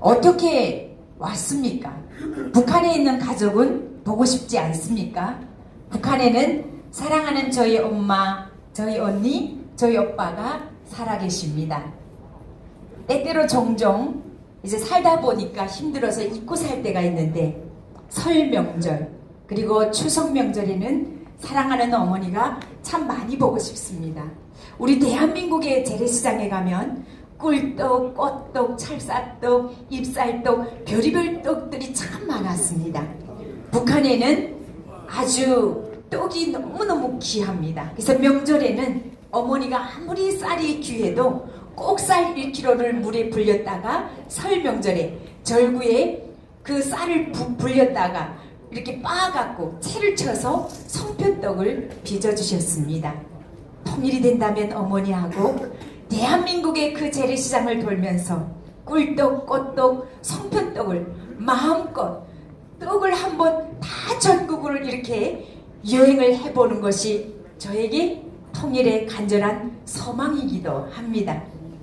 어떻게 왔습니까? 북한에 있는 가족은 보고 싶지 않습니까? 북한에는 사랑하는 저희 엄마, 저희 언니, 저희 오빠가 살아계십니다. 때때로 종종 이제 살다 보니까 힘들어서 잊고 살 때가 있는데, 설 명절 그리고 추석 명절에는 사랑하는 어머니가 참 많이 보고 싶습니다. 우리 대한민국의 재래시장에 가면 꿀떡, 꽃떡, 찰쌀떡, 잎쌀떡, 별의별 떡들이 참 많았습니다. 북한에는 아주 떡이 너무너무 귀합니다. 그래서 명절에는 어머니가 아무리 쌀이 귀해도 꼭 쌀 1kg를 물에 불렸다가 설 명절에 절구에 그 쌀을 불렸다가 이렇게 빻아갖고 채를 쳐서 송편떡을 빚어주셨습니다. 통일이 된다면 어머니하고 대한민국의 그 재래시장을 돌면서 꿀떡, 꽃떡, 송편떡을 마음껏 떡을 한번 다 전국을 이렇게 여행을 해보는 것이 저에게 통일의 간절한 소망이기도 합니다.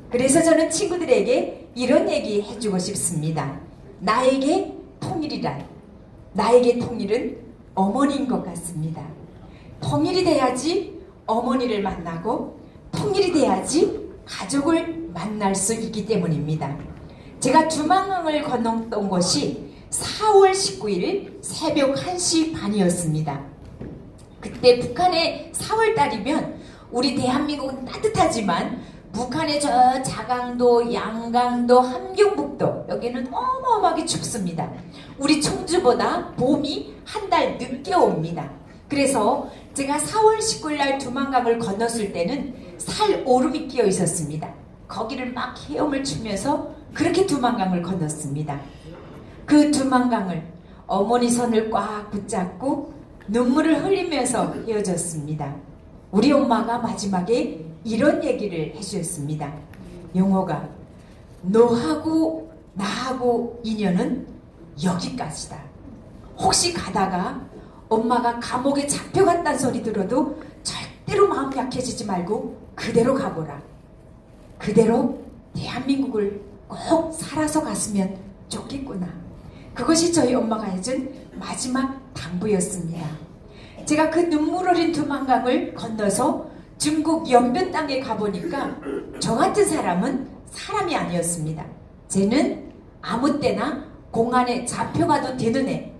그래서 저는 친구들에게 이런 얘기 해주고 싶습니다. 나에게 통일이란, 나에게 통일은 어머니인 것 같습니다. 통일이 돼야지 어머니를 만나고 통일이 돼야지 가족을 만날 수 있기 때문입니다. 제가 두만강을 건넜던 것이 4월 19일 새벽 1시 반이었습니다. 그때 북한의 4월달이면 우리 대한민국은 따뜻하지만 북한의 저 자강도, 양강도, 함경북도 여기는 어마어마하게 춥습니다. 우리 청주보다 봄이 한 달 늦게 옵니다. 그래서 제가 4월 19일 날 두만강을 건넜을 때는 살오름이 끼어 있었습니다. 거기를 막 헤엄을 추면서 그렇게 두만강을 건넜습니다. 그 두만강을 어머니 손을 꽉 붙잡고 눈물을 흘리면서 헤어졌습니다. 우리 엄마가 마지막에 이런 얘기를 해주셨습니다. 영호가, 너하고 나하고 인연은 여기까지다. 혹시 가다가 엄마가 감옥에 잡혀갔다는 소리 들어도 절대로 마음 약해지지 말고 그대로 가보라. 그대로 대한민국을 꼭 살아서 갔으면 좋겠구나. 그것이 저희 엄마가 해준 마지막 당부였습니다. 제가 그 눈물 어린 두만강을 건너서 중국 연변 땅에 가보니까 저 같은 사람은 사람이 아니었습니다. 쟤는 아무 때나 공안에 잡혀가도 되는 애.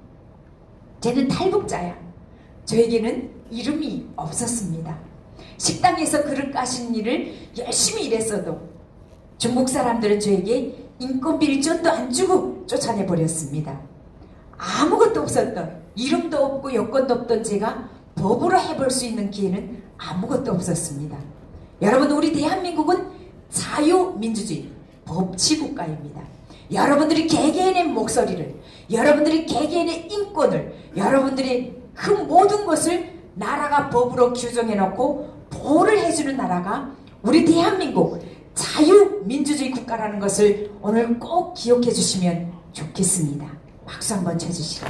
쟤는 탈북자야. 저에게는 이름이 없었습니다. 식당에서 그릇 까시는 일을 열심히 일했어도 중국 사람들은 저에게 인건비 1전도 안 주고 쫓아내버렸습니다. 아무것도 없었던, 이름도 없고 여권도 없던 제가 법으로 해볼 수 있는 기회는 아무것도 없었습니다. 여러분, 우리 대한민국은 자유민주주의 법치국가입니다. 여러분들이 개개인의 목소리를, 여러분들이 개개인의 인권을, 여러분들이 그 모든 것을 나라가 법으로 규정해놓고 보호를 해주는 나라가 우리 대한민국 자유민주주의 국가라는 것을 오늘 꼭 기억해 주시면 좋겠습니다. 박수 한번 쳐주시죠.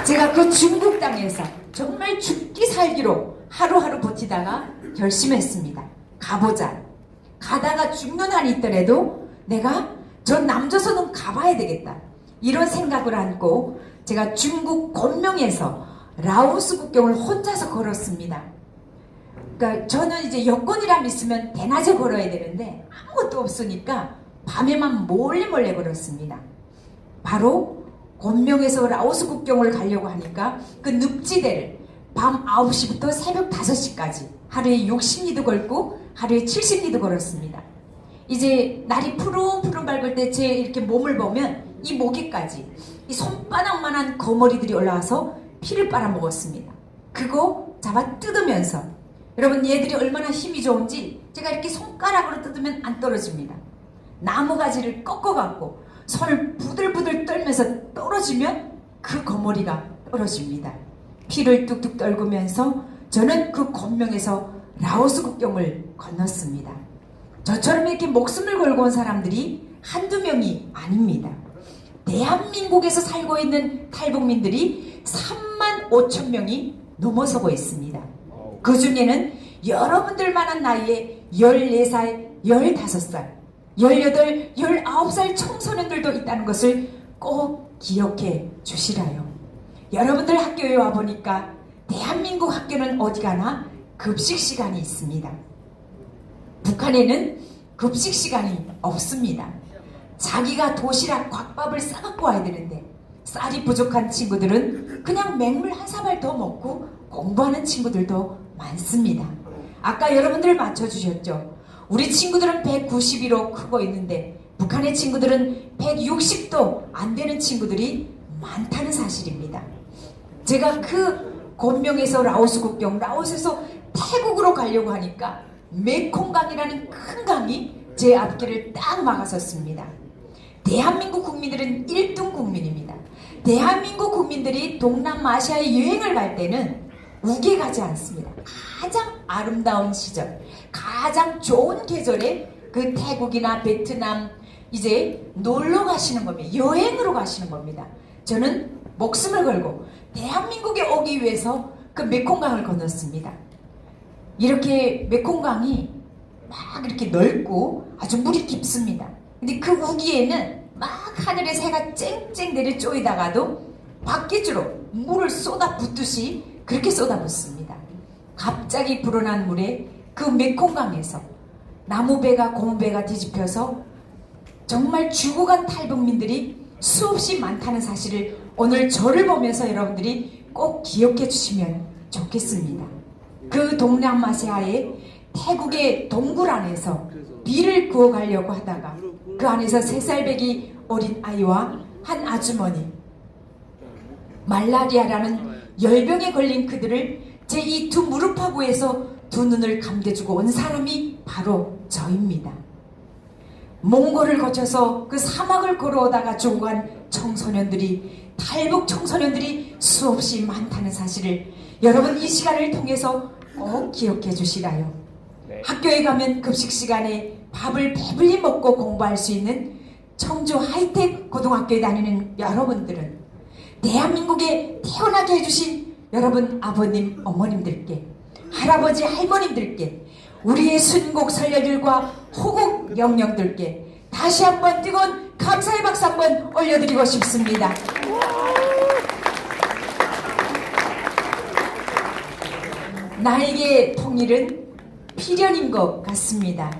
제가 그 중국 땅에서 정말 죽기 살기로 하루하루 버티다가 결심했습니다. 가보자. 가다가 죽는 한이 있더라도 내가 저 남조선은 가봐야 되겠다. 이런 생각을 안고 제가 중국 곤명에서 라오스 국경을 혼자서 걸었습니다. 그러니까 저는 이제 여권이라면 있으면 대낮에 걸어야 되는데 아무것도 없으니까 밤에만 몰래 걸었습니다. 바로 곤명에서 라오스 국경을 가려고 하니까 그 늪지대를 밤 9시부터 새벽 5시까지 하루에 60리도 걸고 하루에 70리도 걸었습니다. 이제 날이 푸른푸른 밝을 때 제 이렇게 몸을 보면 이 목에까지 이 손바닥만한 거머리들이 올라와서 피를 빨아먹었습니다. 그거 잡아 뜯으면서, 여러분 얘들이 얼마나 힘이 좋은지 제가 이렇게 손가락으로 뜯으면 안 떨어집니다. 나무가지를 꺾어갖고 손을 부들부들 떨면서 떨어지면 그 거머리가 떨어집니다. 피를 뚝뚝 떨구면서 저는 그 곤명에서 라오스 국경을 건넜습니다. 저처럼 이렇게 목숨을 걸고 온 사람들이 한두 명이 아닙니다. 대한민국에서 살고 있는 탈북민들이 3만 5천 명이 넘어서고 있습니다. 그 중에는 여러분들만한 나이에 14살, 15살 18, 19살 청소년들도 있다는 것을 꼭 기억해 주시라요. 여러분들 학교에 와보니까 대한민국 학교는 어디 가나 급식 시간이 있습니다. 북한에는 급식 시간이 없습니다. 자기가 도시락 곽밥을 싸갖고 와야 되는데 쌀이 부족한 친구들은 그냥 맹물 한 사발 더 먹고 공부하는 친구들도 많습니다. 아까 여러분들 맞춰주셨죠? 우리 친구들은 190이로 크고 있는데 북한의 친구들은 160도 안 되는 친구들이 많다는 사실입니다. 제가 그 곤명에서 라오스 국경, 라오스에서 태국으로 가려고 하니까 메콩강이라는 큰 강이 제 앞길을 딱 막아섰습니다. 대한민국 국민들은 1등 국민입니다. 대한민국 국민들이 동남아시아에 여행을 갈 때는 우게 가지 않습니다. 가장 아름다운 시절, 가장 좋은 계절에 그 태국이나 베트남 이제 놀러 가시는 겁니다. 여행으로 가시는 겁니다. 저는 목숨을 걸고 대한민국에 오기 위해서 그 메콩강을 건넜습니다. 이렇게 메콩강이 막 이렇게 넓고 아주 물이 깊습니다. 근데 그 우기에는 막 하늘에 새가 쨍쨍 내려 쪼이다가도 바퀴줄로 물을 쏟아 붓듯이 그렇게 쏟아붓습니다. 갑자기 불어난 물에 그 메콩강에서 나무배가 고무배가 뒤집혀서 정말 죽어간 탈북민들이 수없이 많다는 사실을 오늘 저를 보면서 여러분들이 꼭 기억해 주시면 좋겠습니다. 그 동남아시아의 태국의 동굴 안에서 비를 구워가려고 하다가 그 안에서 3살배기 어린 아이와 한 아주머니, 말라리아라는 열병에 걸린 그들을 제 이 두 무릎하고에서 두 눈을 감겨주고 온 사람이 바로 저입니다. 몽골을 거쳐서 그 사막을 걸어오다가 죽어간 청소년들이, 탈북 청소년들이 수없이 많다는 사실을 여러분 이 시간을 통해서 꼭 기억해 주시라요. 학교에 가면 급식 시간에 밥을 배불리 먹고 공부할 수 있는 청주 하이텍 고등학교에 다니는 여러분들은 대한민국에 태어나게 해주신 여러분 아버님, 어머님들께, 할아버지, 할머님들께, 우리의 순국 선녀들과 호국 영령들께 다시 한번 뜨거운 감사의 박수 한번 올려드리고 싶습니다. 나에게 통일은 필연인 것 같습니다.